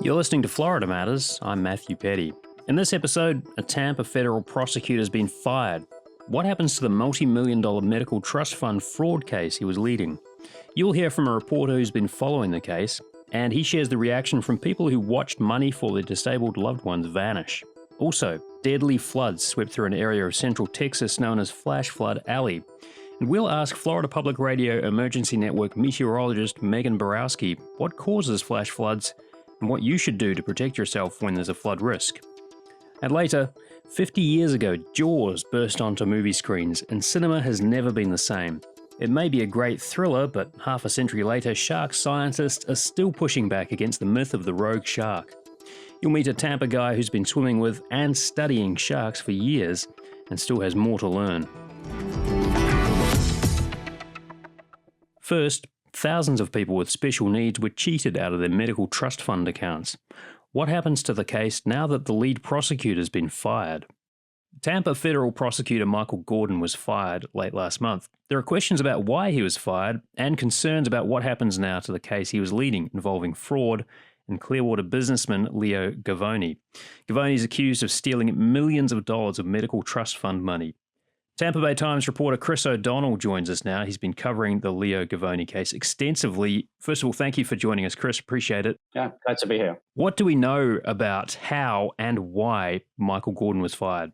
You're listening to Florida Matters. I'm Matthew Petty. In this episode, a Tampa federal prosecutor has been fired. What happens to the multi-million-dollar medical trust fund fraud case he was leading? You'll hear from a reporter who's been following the case, and he shares the reaction from people who watched money for their disabled loved ones vanish. Also, deadly floods swept through an area of central Texas known as Flash Flood Alley. And we'll ask Florida Public Radio Emergency Network meteorologist Megan Borowski what causes flash floods and what you should do to protect yourself when there's a flood risk. And later, 50 years ago, Jaws burst onto movie screens, and cinema has never been the same. It may be a great thriller, but half a century later, shark scientists are still pushing back against the myth of the rogue shark. You'll meet a Tampa guy who's been swimming with and studying sharks for years and still has more to learn. First, thousands of people with special needs were cheated out of their medical trust fund accounts. What happens to the case now that the lead prosecutor's been fired? Tampa federal prosecutor Michael Gordon was fired late last month. There are questions about why he was fired and concerns about what happens now to the case he was leading involving fraud and Clearwater businessman Leo Govoni. Govoni is accused of stealing millions of dollars of medical trust fund money. Tampa Bay Times reporter Chris O'Donnell joins us now. He's been covering the Leo Govoni case extensively. First of all, thank you for joining us, Chris. Appreciate it. Yeah, glad to be here. What do we know about how and why Michael Gordon was fired?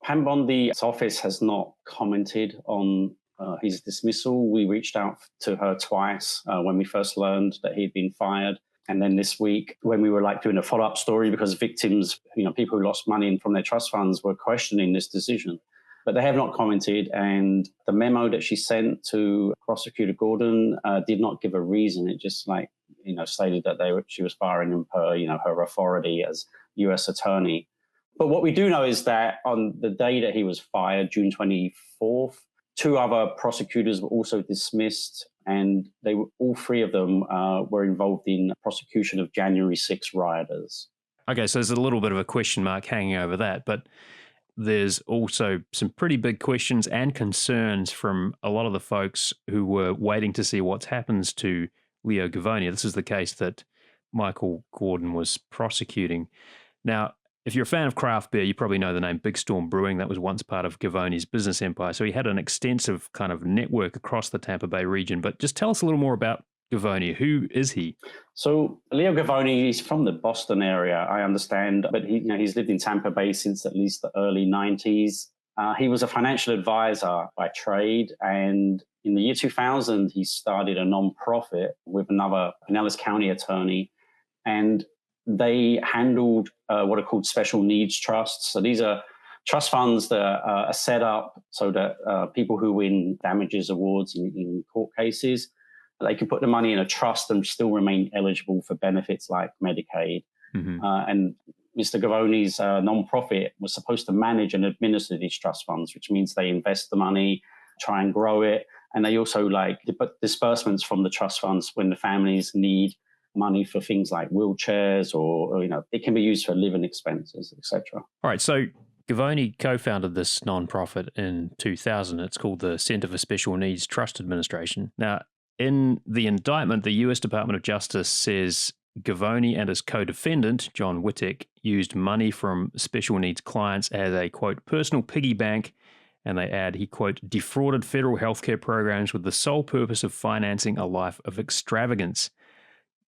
Pam Bondi's office has not commented on his dismissal. We reached out to her twice when we first learned that he'd been fired. And then this week, when we were doing a follow-up story, because victims, people who lost money from their trust funds were questioning this decision. But they have not commented, and the memo that she sent to Prosecutor Gordon did not give a reason. It just stated that she was firing him per her authority as U.S. attorney. But what we do know is that on the day that he was fired, June 24th, two other prosecutors were also dismissed, and all three of them were involved in prosecution of January 6 rioters. Okay, so there's a little bit of a question mark hanging over that, but there's also some pretty big questions and concerns from a lot of the folks who were waiting to see what happens to Leo Govoni. This is the case that Michael Gordon was prosecuting. Now, if you're a fan of craft beer, you probably know the name Big Storm Brewing. That was once part of Govoni's business empire. So he had an extensive kind of network across the Tampa Bay region. But just tell us a little more about Govoni. Who is he? So Leo Govoni is from the Boston area, I understand, but he's lived in Tampa Bay since at least the early 90s. He was a financial advisor by trade, and in the year 2000, he started a nonprofit with another Pinellas County attorney, and they handled what are called special needs trusts. So these are trust funds that are set up so that people who win damages awards in court cases, they can put the money in a trust and still remain eligible for benefits like Medicaid. Mm-hmm. And Mr. Govoni's nonprofit was supposed to manage and administer these trust funds, which means they invest the money, try and grow it. And they also disbursements from the trust funds when the families need money for things like wheelchairs or it can be used for living expenses, etc. All right. So Govoni co-founded this nonprofit in 2000. It's called the Center for Special Needs Trust Administration. Now, in the indictment, the U.S. Department of Justice says Govoni and his co-defendant, John Wittek, used money from special needs clients as a, quote, personal piggy bank, and they add he, quote, defrauded federal healthcare programs with the sole purpose of financing a life of extravagance.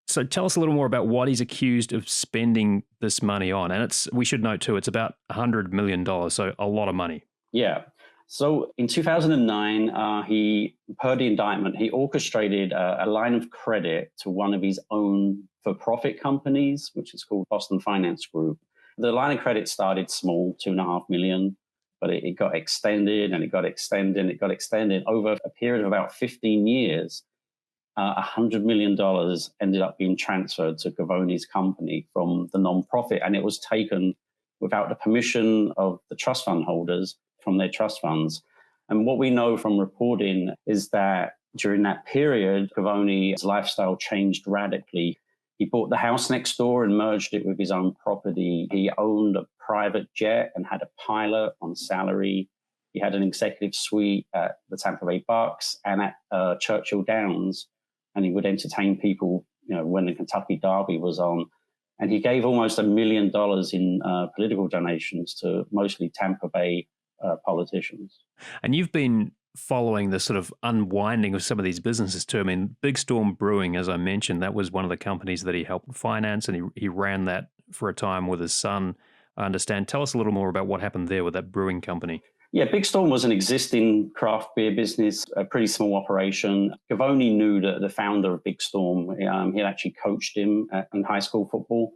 So tell us a little more about what he's accused of spending this money on. And we should note too, it's about $100 million, so a lot of money. Yeah. So in 2009, he, per the indictment, he orchestrated a line of credit to one of his own for-profit companies, which is called Boston Finance Group. The line of credit started small, $2.5 million, but it got extended and it got extended and it got extended over a period of about 15 years. $100 million ended up being transferred to Govoni's company from the nonprofit, and it was taken without the permission of the trust fund holders from their trust funds. And what we know from reporting is that during that period, Govoni's lifestyle changed radically. He bought the house next door and merged it with his own property. He owned a private jet and had a pilot on salary. He had an executive suite at the Tampa Bay Bucks and at Churchill Downs. And he would entertain people, when the Kentucky Derby was on. And he gave almost $1 million in political donations to mostly Tampa Bay politicians. And you've been following the sort of unwinding of some of these businesses too. I mean, Big Storm Brewing, as I mentioned, that was one of the companies that he helped finance, and he ran that for a time with his son, I understand. Tell us a little more about what happened there with that brewing company. Yeah, Big Storm was an existing craft beer business, a pretty small operation. Govoni knew the founder of Big Storm. He had actually coached him in high school football.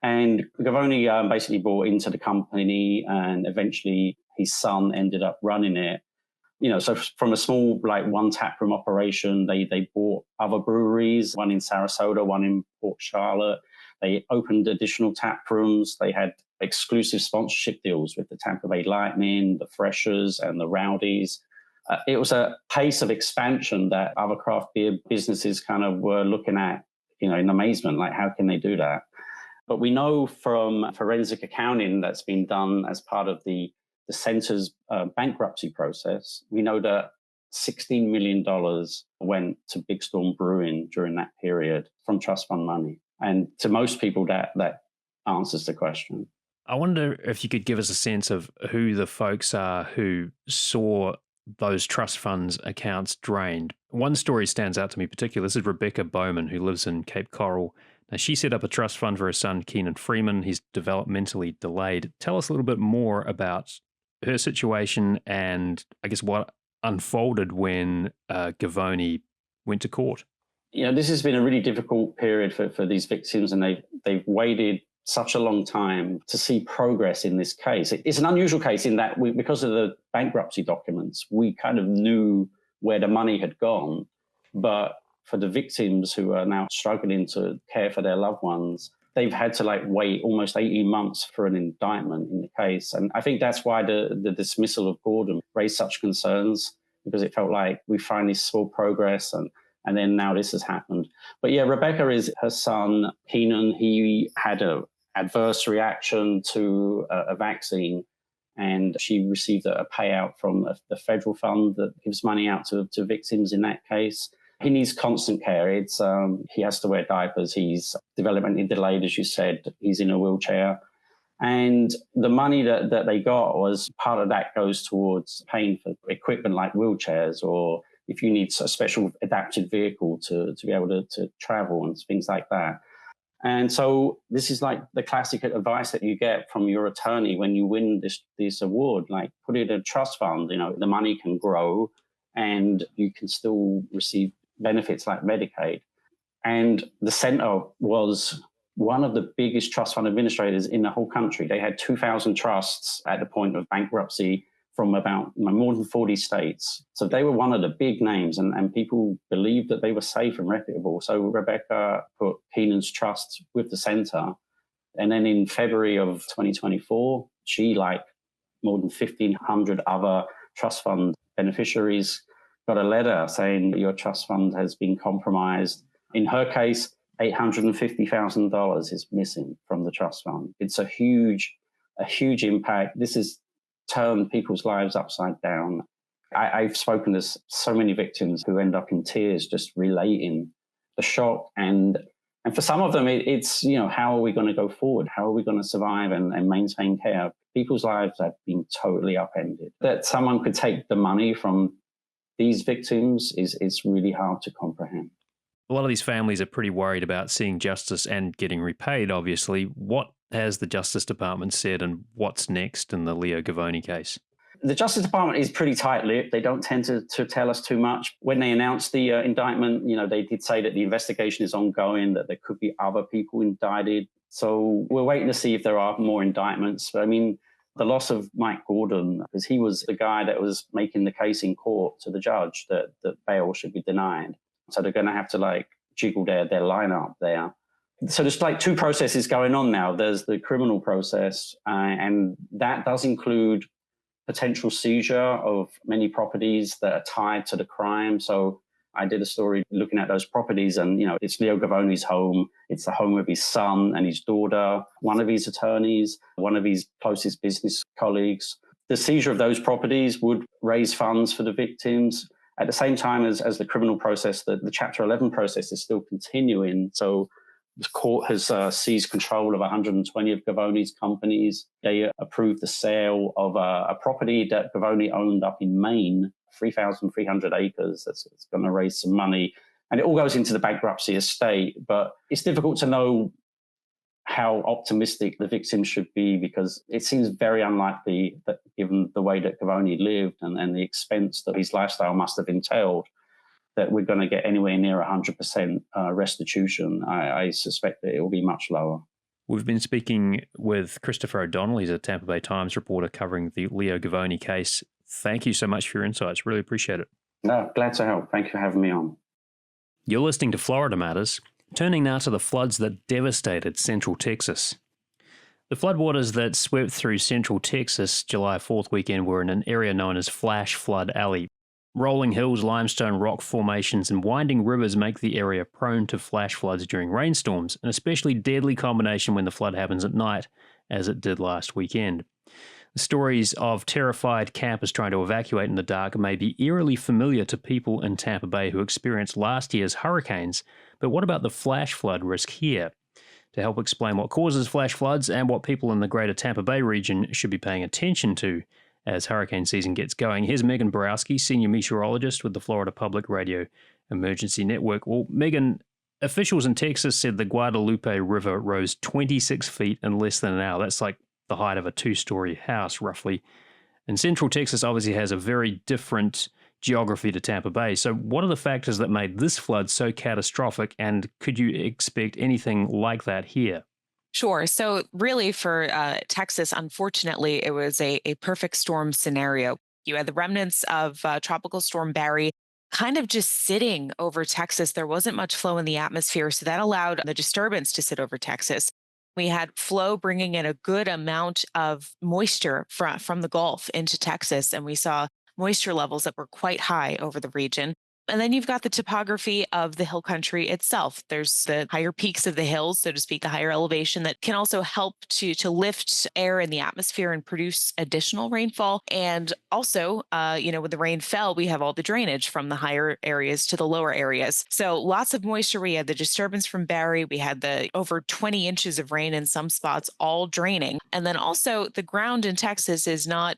And Govoni basically bought into the company, and eventually his son ended up running it. So from a small, like, one taproom operation, they bought other breweries, one in Sarasota, one in Port Charlotte. They opened additional tap rooms. They had exclusive sponsorship deals with the Tampa Bay Lightning, the Freshers, and the Rowdies. It was a pace of expansion that other craft beer businesses kind of were looking at, in amazement, like, how can they do that? But we know from forensic accounting that's been done as part of the center's bankruptcy process, we know that $16 million went to Big Storm Brewing during that period from trust fund money. And to most people, that answers the question. I wonder if you could give us a sense of who the folks are who saw those trust funds accounts drained. One story stands out to me particularly. This is Rebecca Bowman, who lives in Cape Coral. Now, she set up a trust fund for her son, Keenan Freeman. He's developmentally delayed. Tell us a little bit more about her situation and, I guess, what unfolded when Govoni went to court. This has been a really difficult period for these victims, and they've waited such a long time to see progress in this case. It's an unusual case in that because of the bankruptcy documents, we kind of knew where the money had gone. But for the victims who are now struggling to care for their loved ones, they've had to wait almost 18 months for an indictment in the case. And I think that's why the dismissal of Gordon raised such concerns, because it felt like we finally saw progress and then now this has happened. But yeah, Rebecca is her son, Keenan. He had an adverse reaction to a vaccine, and she received a payout from the federal fund that gives money out to victims in that case. He needs constant care. He has to wear diapers. He's developmentally delayed, as you said. He's in a wheelchair. And the money that they got was part of that goes towards paying for equipment like wheelchairs, or if you need a special adapted vehicle to be able to travel and things like that. And so this is like the classic advice that you get from your attorney when you win this award, like put it in a trust fund, the money can grow and you can still receive benefits like Medicaid. And the center was one of the biggest trust fund administrators in the whole country. They had 2,000 trusts at the point of bankruptcy from about more than 40 states. So they were one of the big names, and people believed that they were safe and reputable. So Rebecca put Keenan's trust with the center. And then in February of 2024, she, like more than 1,500 other trust fund beneficiaries, got a letter saying your trust fund has been compromised. In her case, $850,000 is missing from the trust fund. It's a huge impact. This has turned people's lives upside down. I've spoken to so many victims who end up in tears just relating the shock. And for some of them, it's, how are we going to go forward? How are we going to survive and maintain care? People's lives have been totally upended. That someone could take the money from these victims is really hard to comprehend. A lot of these families are pretty worried about seeing justice and getting repaid, obviously. What has the Justice Department said, and what's next in the Leo Govoni case? The Justice Department is pretty tight-lipped. They don't tend to tell us too much. When they announced the indictment, they did say that the investigation is ongoing, that there could be other people indicted. So we're waiting to see if there are more indictments. But I mean, the loss of Mike Gordon, because he was the guy that was making the case in court to the judge that bail should be denied. So they're going to have to jiggle their lineup there. So there's two processes going on now. There's the criminal process, and that does include potential seizure of many properties that are tied to the crime. So I did a story looking at those properties, and it's Leo Govoni's home. It's the home of his son and his daughter, one of his attorneys, one of his closest business colleagues. The seizure of those properties would raise funds for the victims. At the same time as the criminal process, the Chapter 11 process is still continuing. So The court has seized control of 120 of Govoni's companies. They approved the sale of a property that Govoni owned up in Maine, 3,300 acres. That's going to raise some money. And it all goes into the bankruptcy estate. But it's difficult to know how optimistic the victims should be, because it seems very unlikely that, given the way that Govoni lived and the expense that his lifestyle must have entailed, that we're going to get anywhere near 100% restitution. I suspect that it will be much lower. We've been speaking with Christopher O'Donnell. He's a Tampa Bay Times reporter covering the Leo Govoni case. Thank you so much for your insights. Really appreciate it. No, glad to help. Thank you for having me on. You're listening to Florida Matters. Turning now to the floods that devastated central Texas. The floodwaters that swept through central Texas July 4th weekend were in an area known as Flash Flood Alley. Rolling hills, limestone rock formations, and winding rivers make the area prone to flash floods during rainstorms, an especially deadly combination when the flood happens at night, as it did last weekend. The stories of terrified campers trying to evacuate in the dark may be eerily familiar to people in Tampa Bay who experienced last year's hurricanes, but what about the flash flood risk here? To help explain what causes flash floods and what people in the greater Tampa Bay region should be paying attention to as hurricane season gets going, here's Megan Borowski, senior meteorologist with the Florida Public Radio Emergency Network. Well, Megan, officials in Texas said the Guadalupe River rose 26 feet in less than an hour. That's like the height of a two-story house, roughly. And central Texas obviously has a very different geography to Tampa Bay. So what are the factors that made this flood so catastrophic, and could you expect anything like that here? Sure. So really for Texas, unfortunately, it was a perfect storm scenario. You had the remnants of Tropical Storm Barry kind of just sitting over Texas. There wasn't much flow in the atmosphere, so that allowed the disturbance to sit over Texas. We had flow bringing in a good amount of moisture from the Gulf into Texas, and we saw moisture levels that were quite high over the region. And then you've got the topography of the hill country itself. There's the higher peaks of the hills, so to speak, the higher elevation that can also help to lift air in the atmosphere and produce additional rainfall. And also, when the rain fell, we have all the drainage from the higher areas to the lower areas. So lots of moisture. We had the disturbance from Barry. We had the over 20 inches of rain in some spots, all draining. And then also the ground in Texas is not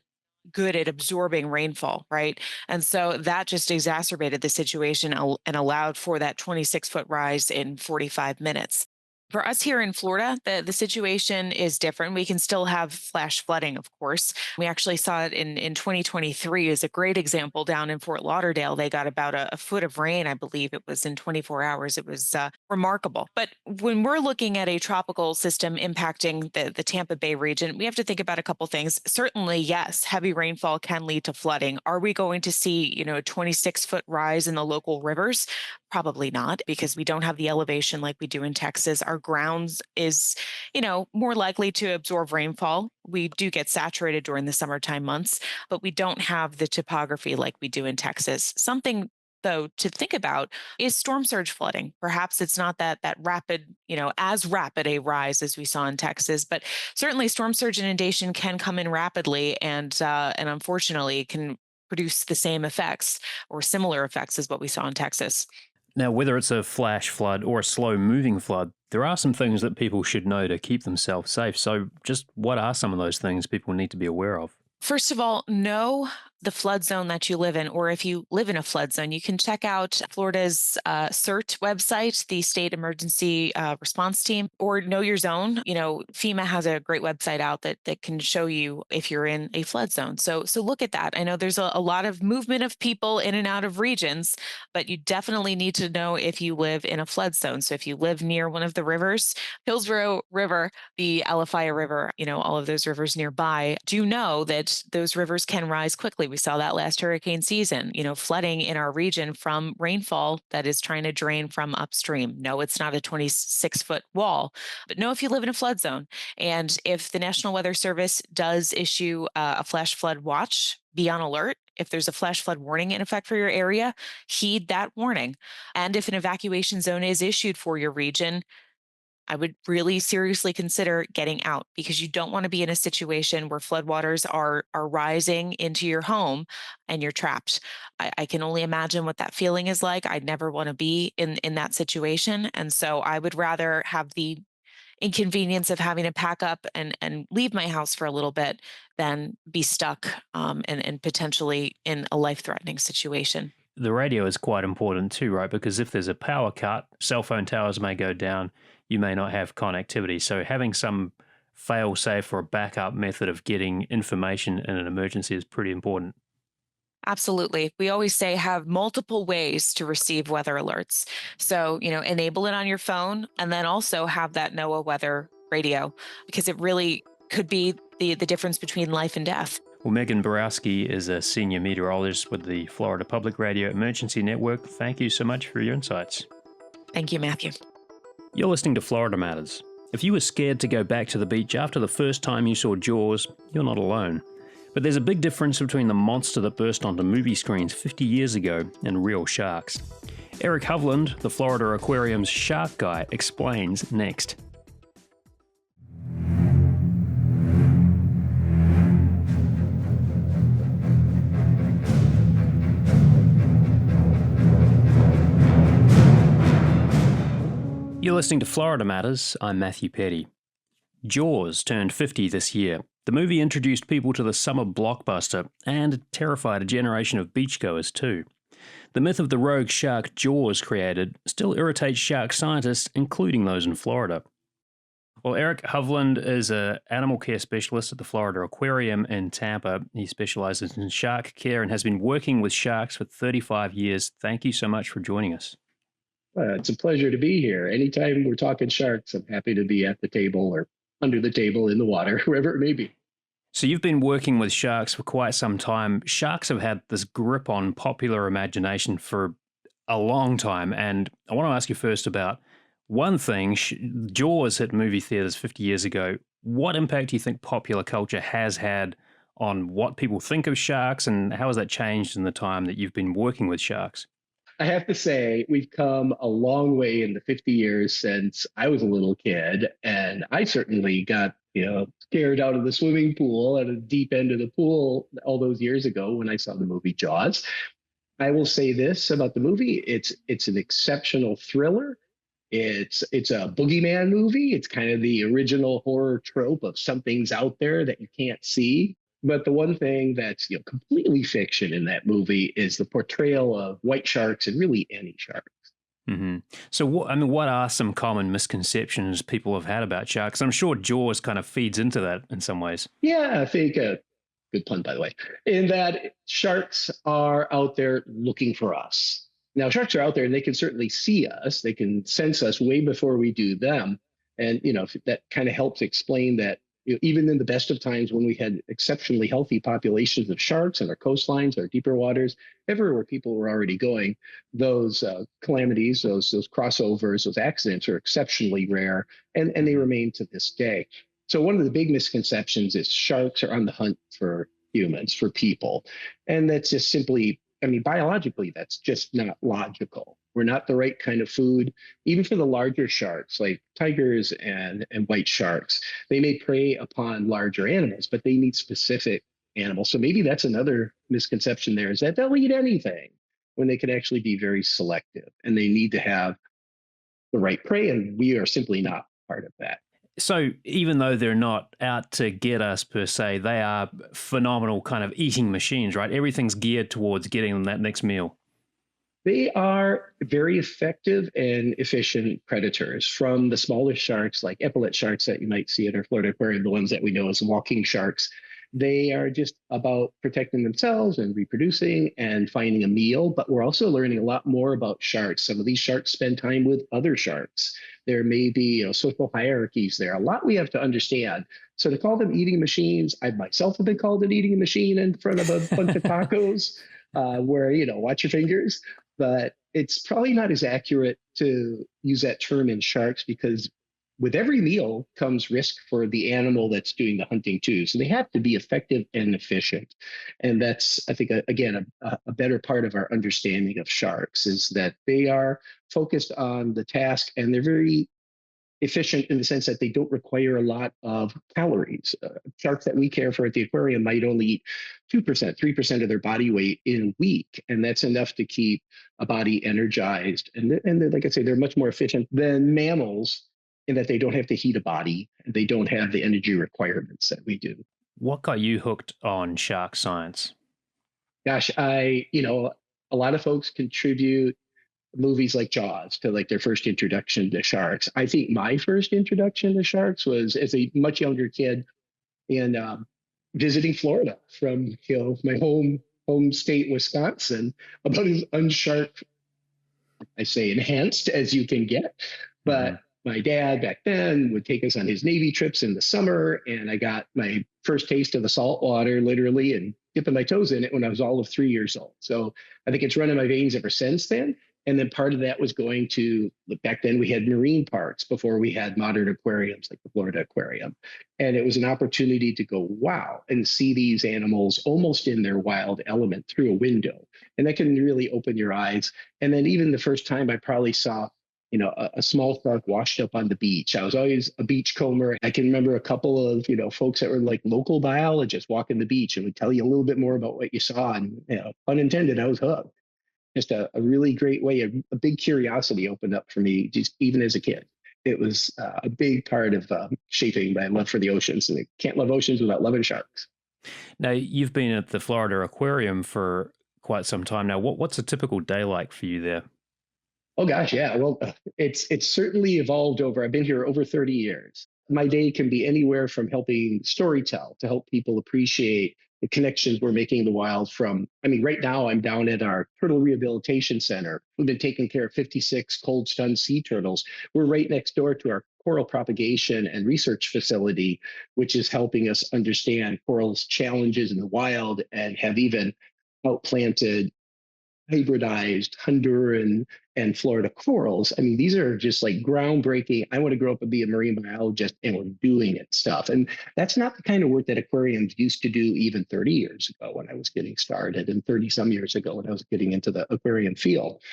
good at absorbing rainfall, right? And so that just exacerbated the situation and allowed for that 26-foot rise in 45 minutes. For us here in Florida, the situation is different. We can still have flash flooding, of course. We actually saw it in 2023 as a great example down in Fort Lauderdale. They got about a foot of rain, I believe it was in 24 hours. It was remarkable. But when we're looking at a tropical system impacting the Tampa Bay region, we have to think about a couple things. Certainly, yes, heavy rainfall can lead to flooding. Are we going to see, a 26-foot rise in the local rivers? Probably not, because we don't have the elevation like we do in Texas. Our grounds is, more likely to absorb rainfall. We do get saturated during the summertime months, but we don't have the topography like we do in Texas. Something, though, to think about is storm surge flooding. Perhaps it's not that rapid, as rapid a rise as we saw in Texas, but certainly storm surge inundation can come in rapidly and unfortunately can produce the same effects or similar effects as what we saw in Texas. Now, whether it's a flash flood or a slow-moving flood, there are some things that people should know to keep themselves safe. So just what are some of those things people need to be aware of? First of all, know the flood zone that you live in, or if you live in a flood zone, you can check out Florida's CERT website, the State Emergency Response Team, or Know Your Zone. FEMA has a great website out that can show you if you're in a flood zone. So look at that. I know there's a lot of movement of people in and out of regions, but you definitely need to know if you live in a flood zone. So if you live near one of the rivers, Hillsborough River, the Alafaya River, all of those rivers nearby, do know that those rivers can rise quickly. We saw that last hurricane season, flooding in our region from rainfall that is trying to drain from upstream. No, it's not a 26-foot wall, but know if you live in a flood zone. And if the National Weather Service does issue a flash flood watch, be on alert. If there's a flash flood warning in effect for your area, heed that warning. And if an evacuation zone is issued for your region, I would really seriously consider getting out because you don't want to be in a situation where floodwaters are rising into your home and you're trapped. I can only imagine what that feeling is like. I'd never want to be in that situation. And so I would rather have the inconvenience of having to pack up and leave my house for a little bit than be stuck and potentially in a life-threatening situation. The radio is quite important too, right? Because if there's a power cut, cell phone towers may go down, you may not have connectivity. So having some fail safe or a backup method of getting information in an emergency is pretty important. Absolutely. We always say have multiple ways to receive weather alerts. So, enable it on your phone and then also have that NOAA weather radio because it really could be the difference between life and death. Well, Megan Borowski is a senior meteorologist with the Florida Public Radio Emergency Network. Thank you so much for your insights. Thank you, Matthew. You're listening to Florida Matters. If you were scared to go back to the beach after the first time you saw Jaws, you're not alone. But there's a big difference between the monster that burst onto movie screens 50 years ago and real sharks. Eric Hovland, the Florida Aquarium's shark guy, explains next. You're listening to Florida Matters. I'm Matthew Petty. Jaws turned 50 this year. The movie introduced people to the summer blockbuster and terrified a generation of beachgoers too. The myth of the rogue shark Jaws created still irritates shark scientists, including those in Florida. Well, Eric Hovland is an animal care specialist at the Florida Aquarium in Tampa. He specializes in shark care and has been working with sharks for 35 years. Thank you so much for joining us. It's a pleasure to be here. Anytime we're talking sharks, I'm happy to be at the table or under the table in the water, wherever it may be. So you've been working with sharks for quite some time. Sharks have had this grip on popular imagination for a long time. And I want to ask you first about one thing. Jaws hit movie theaters 50 years ago. What impact do you think popular culture has had on what people think of sharks, and how has that changed in the time that you've been working with sharks? I have to say, we've come a long way in the 50 years since I was a little kid, and I certainly got, scared out of the swimming pool at the deep end of the pool all those years ago when I saw the movie Jaws. I will say this about the movie: it's an exceptional thriller. It's a boogeyman movie. It's kind of the original horror trope of something's out there that you can't see. But the one thing that's completely fiction in that movie is the portrayal of white sharks and really any shark. Mm-hmm. So, what are some common misconceptions people have had about sharks? I'm sure Jaws kind of feeds into that in some ways. Yeah, I think good pun, by the way, in that sharks are out there looking for us. Now, sharks are out there and they can certainly see us. They can sense us way before we do them. And, that kind of helps explain that even in the best of times when we had exceptionally healthy populations of sharks on our coastlines, our deeper waters, everywhere people were already going, those calamities, those crossovers, those accidents are exceptionally rare, and they remain to this day. So one of the big misconceptions is sharks are on the hunt for humans, for people. And that's just simply, biologically, that's just not logical. We're not the right kind of food, even for the larger sharks like tigers and white sharks. They may prey upon larger animals, but they need specific animals. So maybe that's another misconception there, is that they'll eat anything when they can actually be very selective and they need to have the right prey. And we are simply not part of that. So even though they're not out to get us per se, they are phenomenal kind of eating machines, right? Everything's geared towards getting them that next meal. They are very effective and efficient predators, from the smallest sharks like epaulet sharks that you might see at our Florida aquarium, the ones that we know as walking sharks. They are just about protecting themselves and reproducing and finding a meal, but we're also learning a lot more about sharks. Some of these sharks spend time with other sharks. There may be social hierarchies there, a lot we have to understand. So to call them eating machines, I myself have been called an eating machine in front of a bunch of tacos, where, watch your fingers. But it's probably not as accurate to use that term in sharks, because with every meal comes risk for the animal that's doing the hunting too. So they have to be effective and efficient. And that's, I think, again, a better part of our understanding of sharks, is that they are focused on the task and they're very efficient in the sense that they don't require a lot of calories. Sharks that we care for at the aquarium might only eat 2%, 3% of their body weight in a week. And that's enough to keep a body energized. And like I say, they're much more efficient than mammals in that they don't have to heat a body and they don't have the energy requirements that we do. What got you hooked on shark science? Gosh, a lot of folks contribute movies like Jaws to like their first introduction to sharks. I think my first introduction to sharks was as a much younger kid and visiting Florida from my home state, Wisconsin, about as unshark, I say enhanced as you can get. But my dad back then would take us on his Navy trips in the summer, and I got my first taste of the salt water literally and dipping my toes in it when I was all of 3 years old. So I think it's run in my veins ever since then. And then part of that was going to, back then we had marine parks before we had modern aquariums like the Florida Aquarium. And it was an opportunity to go, wow, and see these animals almost in their wild element through a window. And that can really open your eyes. And then even the first time I probably saw, a small shark washed up on the beach. I was always a beach comber. I can remember a couple of, folks that were like local biologists walking the beach and would tell you a little bit more about what you saw. And, pun intended, I was hooked. Just a really great way, a big curiosity opened up for me, just even as a kid. It was a big part of shaping my love for the oceans. And I can't love oceans without loving sharks. Now, you've been at the Florida Aquarium for quite some time now. What's a typical day like for you there? Oh gosh, yeah. Well, it's certainly evolved over. I've been here over 30 years. My day can be anywhere from helping storytell to help people appreciate the connections we're making in the wild right now I'm down at our turtle rehabilitation center. We've been taking care of 56 cold stunned sea turtles. We're right next door to our coral propagation and research facility, which is helping us understand corals' challenges in the wild and have even outplanted hybridized Honduran and Florida corals. I mean, these are just like groundbreaking. I want to grow up and be a marine biologist, and we're doing it stuff. And that's not the kind of work that aquariums used to do even 30 years ago when I was getting started, and 30 some years ago when I was getting into the aquarium field.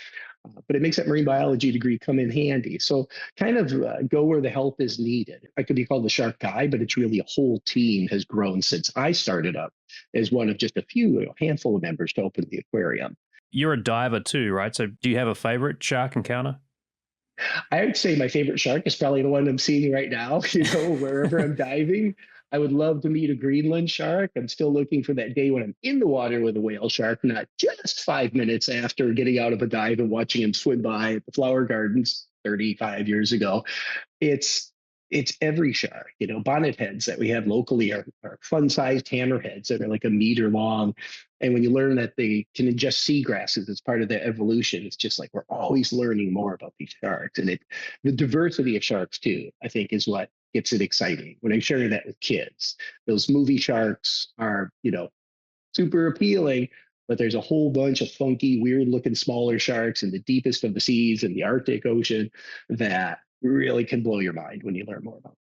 But it makes that marine biology degree come in handy. So kind of go where the help is needed. I could be called the shark guy, but it's really a whole team has grown since I started up as one of just a few, handful of members to open the aquarium. You're a diver too, right? So do you have a favorite shark encounter? I would say my favorite shark is probably the one I'm seeing right now. Wherever I'm diving, I would love to meet a Greenland shark. I'm still looking for that day when I'm in the water with a whale shark, not just 5 minutes after getting out of a dive and watching him swim by at the flower gardens 35 years ago. It's every shark. Bonnet heads that we have locally are fun-sized hammerheads that are like a meter long. And when you learn that they can ingest seagrasses as part of their evolution, it's just like we're always learning more about these sharks. And the diversity of sharks, too, I think, is what gets it exciting. When I'm sharing that with kids, those movie sharks are, super appealing, but there's a whole bunch of funky, weird-looking smaller sharks in the deepest of the seas in the Arctic Ocean that really can blow your mind when you learn more about them.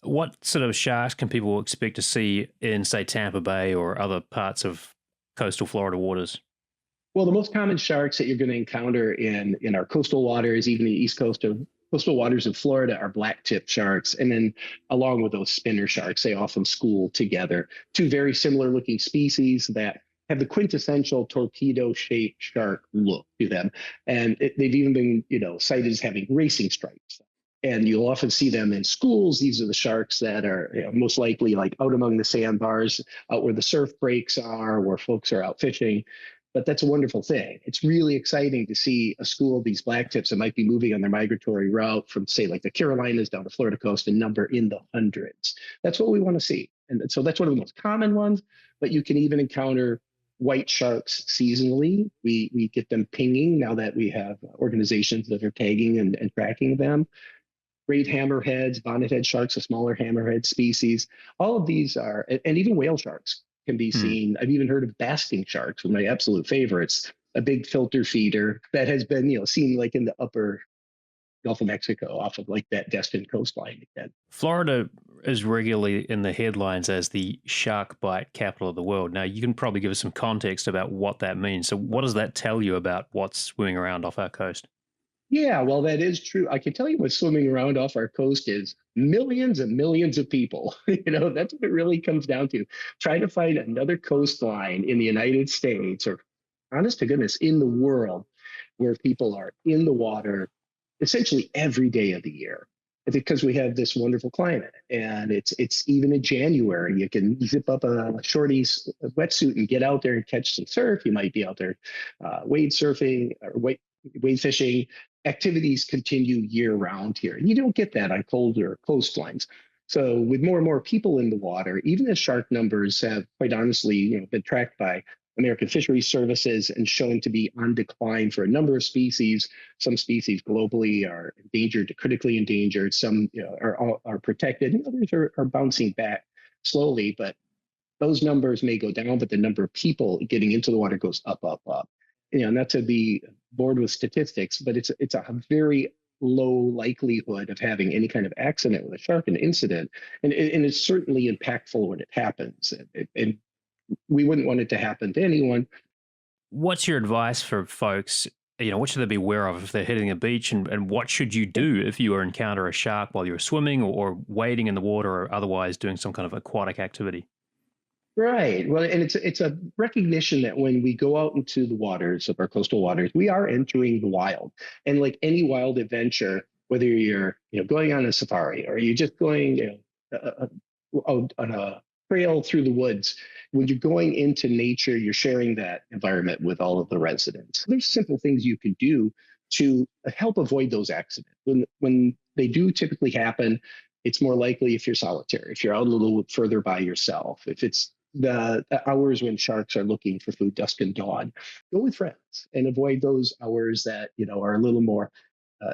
What sort of sharks can people expect to see in, say, Tampa Bay or other parts of coastal Florida waters? Well, the most common sharks that you're going to encounter in our coastal waters, even the east coast of coastal waters of Florida, are black-tip sharks. And then along with those spinner sharks, they often school together. Two very similar looking species that have the quintessential torpedo-shaped shark look to them. And they've even been, cited as having racing stripes. And you'll often see them in schools. These are the sharks that are most likely like out among the sandbars, out where the surf breaks are, where folks are out fishing. But that's a wonderful thing. It's really exciting to see a school of these blacktips that might be moving on their migratory route from, say, like the Carolinas down to Florida coast and number in the hundreds. That's what we want to see. And so that's one of the most common ones. But you can even encounter white sharks seasonally. We get them pinging now that we have organizations that are tagging and tracking them. Great hammerheads, bonnethead sharks, a smaller hammerhead species. All of these are, and even whale sharks can be seen. I've even heard of basking sharks, one of my absolute favorites, a big filter feeder that has been, seen like in the upper Gulf of Mexico off of like that Destin coastline again. Florida is regularly in the headlines as the shark bite capital of the world. Now, you can probably give us some context about what that means. So what does that tell you about what's swimming around off our coast? Yeah, well, that is true. I can tell you what's swimming around off our coast is millions and millions of people. That's what it really comes down to. Trying to find another coastline in the United States, or honest to goodness, in the world, where people are in the water essentially every day of the year. Because we have this wonderful climate, and it's even in January, you can zip up a shorty's wetsuit and get out there and catch some surf. You might be out there wade surfing or wade fishing. Activities continue year round here. And you don't get that on colder coastlines. So with more and more people in the water, even as shark numbers have quite honestly been tracked by American Fisheries Services and shown to be on decline for a number of species. Some species globally are endangered to critically endangered. Some are protected, and others are bouncing back slowly. But those numbers may go down, but the number of people getting into the water goes up, up, up. Not to be bored with statistics, but it's a very low likelihood of having any kind of accident with a shark, an incident, and it's certainly impactful when it happens. And we wouldn't want it to happen to anyone. What's your advice for folks? What should they be aware of if they're hitting a beach, and what should you do if you encounter a shark while you're swimming or wading in the water or otherwise doing some kind of aquatic activity? Right. Well, and it's a recognition that when we go out into the waters of our coastal waters, we are entering the wild. And like any wild adventure, whether you're going on a safari or you're just going out on a trail through the woods, when you're going into nature, you're sharing that environment with all of the residents. There's simple things you can do to help avoid those accidents. When they do typically happen, it's more likely if you're solitary, if you're out a little further by yourself, if it's the hours when sharks are looking for food, dusk and dawn, go with friends and avoid those hours that are a little more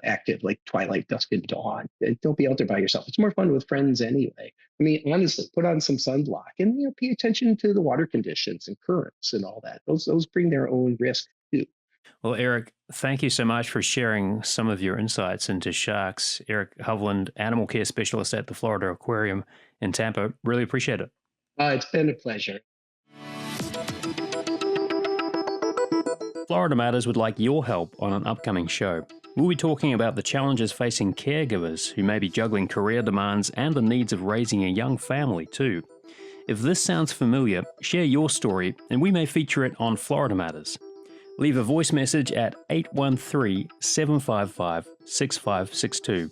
active, like twilight, dusk and dawn. And don't be out there by yourself. It's more fun with friends anyway. I mean, honestly, put on some sunblock and pay attention to the water conditions and currents and all that. Those bring their own risk too. Well, Eric, thank you so much for sharing some of your insights into sharks. Eric Hovland, animal care specialist at the Florida Aquarium in Tampa. Really appreciate it. It's been a pleasure. Florida Matters would like your help on an upcoming show. We'll be talking about the challenges facing caregivers who may be juggling career demands and the needs of raising a young family too. If this sounds familiar, share your story and we may feature it on Florida Matters. Leave a voice message at 813-755-6562.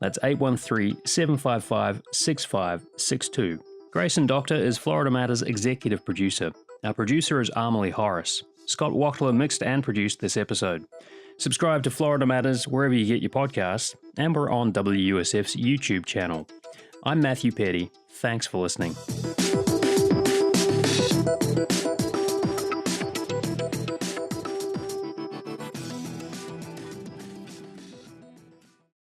That's 813-755-6562. Grayson Doctor is Florida Matters executive producer. Our producer is Amelie Horace. Scott Wachtler mixed and produced this episode. Subscribe to Florida Matters wherever you get your podcasts, and we're on WUSF's YouTube channel. I'm Matthew Petty. Thanks for listening.